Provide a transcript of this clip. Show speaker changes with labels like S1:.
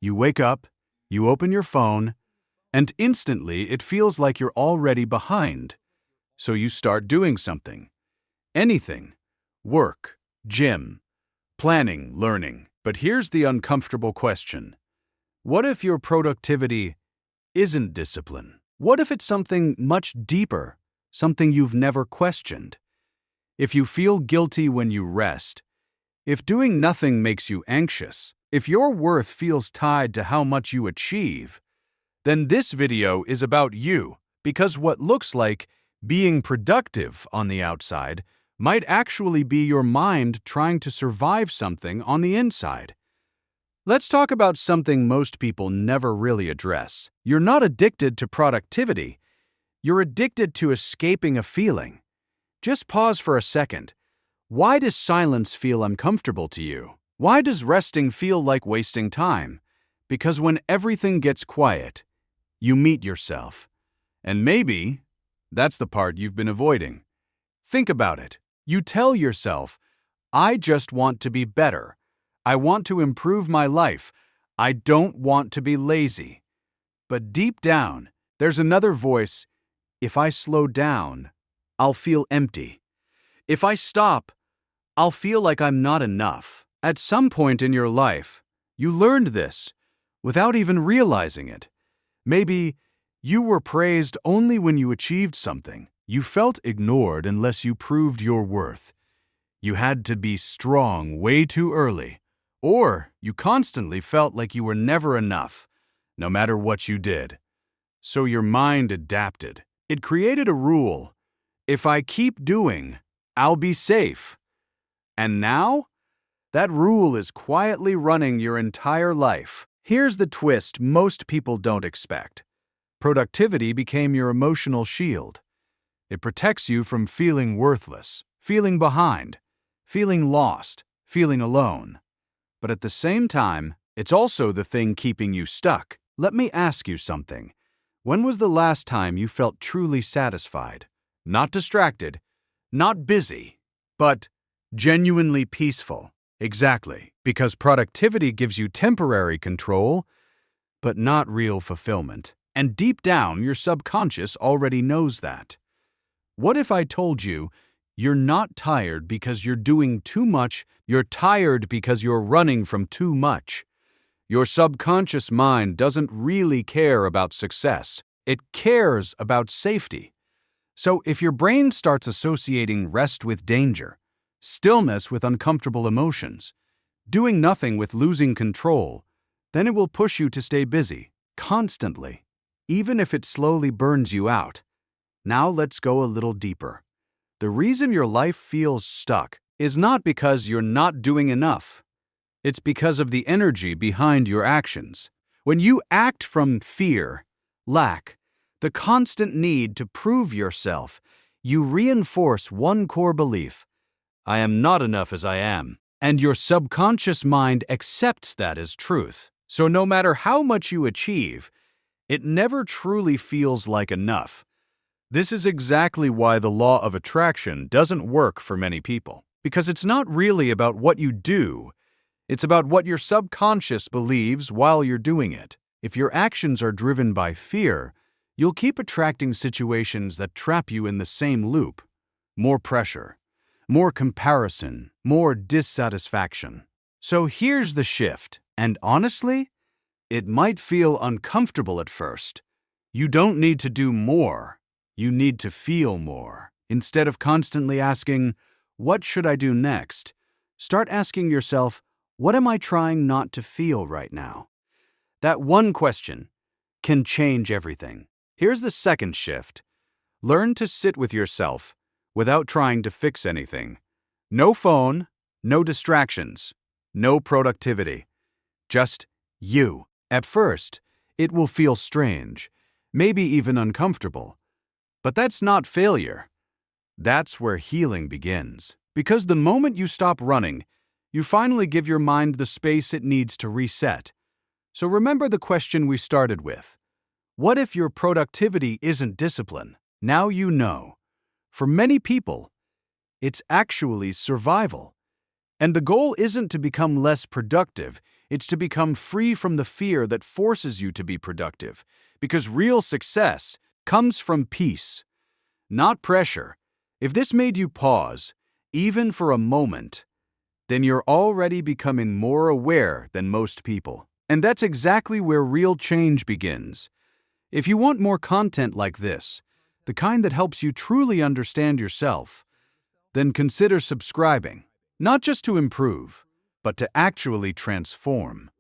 S1: You wake up, you open your phone, and instantly it feels like you're already behind. So you start doing something. Anything. Work, gym, planning, learning. But here's the uncomfortable question. What if your productivity isn't discipline? What if it's something much deeper, something you've never questioned? If you feel guilty when you rest, if doing nothing makes you anxious, if your worth feels tied to how much you achieve, then this video is about you, because what looks like being productive on the outside might actually be your mind trying to survive something on the inside. Let's talk about something most people never really address. You're not addicted to productivity. You're addicted to escaping a feeling. Just pause for a second. Why does silence feel uncomfortable to you? Why does resting feel like wasting time? Because when everything gets quiet, you meet yourself. And maybe that's the part you've been avoiding. Think about it. You tell yourself, I just want to be better. I want to improve my life. I don't want to be lazy. But deep down, there's another voice. If I slow down, I'll feel empty. If I stop, I'll feel like I'm not enough. At some point in your life, you learned this without even realizing it. Maybe you were praised only when you achieved something. You felt ignored unless you proved your worth. You had to be strong way too early. Or you constantly felt like you were never enough, no matter what you did. So your mind adapted. It created a rule. If I keep doing, I'll be safe. And now, that rule is quietly running your entire life. Here's the twist most people don't expect. Productivity became your emotional shield. It protects you from feeling worthless, feeling behind, feeling lost, feeling alone. But at the same time, it's also the thing keeping you stuck. Let me ask you something. When was the last time you felt truly satisfied? Not distracted, not busy, but genuinely peaceful. Exactly, because productivity gives you temporary control, but not real fulfillment. And deep down, your subconscious already knows that. What if I told you you're not tired because you're doing too much, you're tired because you're running from too much? Your subconscious mind doesn't really care about success. It cares about safety. So if your brain starts associating rest with danger, stillness with uncomfortable emotions, doing nothing with losing control, then it will push you to stay busy, constantly, even if it slowly burns you out. Now let's go a little deeper. The reason your life feels stuck is not because you're not doing enough. It's because of the energy behind your actions. When you act from fear, lack, the constant need to prove yourself, you reinforce one core belief: I am not enough as I am. And your subconscious mind accepts that as truth. So no matter how much you achieve, it never truly feels like enough. This is exactly why the law of attraction doesn't work for many people. Because it's not really about what you do, it's about what your subconscious believes while you're doing it. If your actions are driven by fear, you'll keep attracting situations that trap you in the same loop. More pressure, more comparison, more dissatisfaction. So here's the shift, and honestly, it might feel uncomfortable at first. You don't need to do more. You need to feel more. Instead of constantly asking, what should I do next? Start asking yourself, what am I trying not to feel right now? That one question can change everything. Here's the second shift. Learn to sit with yourself without trying to fix anything. No phone, no distractions, no productivity. Just you. At first, it will feel strange, maybe even uncomfortable. But that's not failure. That's where healing begins. Because the moment you stop running, you finally give your mind the space it needs to reset. So remember the question we started with. What if your productivity isn't discipline? Now you know. For many people, it's actually survival. And the goal isn't to become less productive, It's to become free from the fear that forces you to be productive, because real success comes from peace, not pressure. If this made you pause, even for a moment, then you're already becoming more aware than most people. And that's exactly where real change begins. If you want more content like this, the kind that helps you truly understand yourself, then consider subscribing, not just to improve, but to actually transform.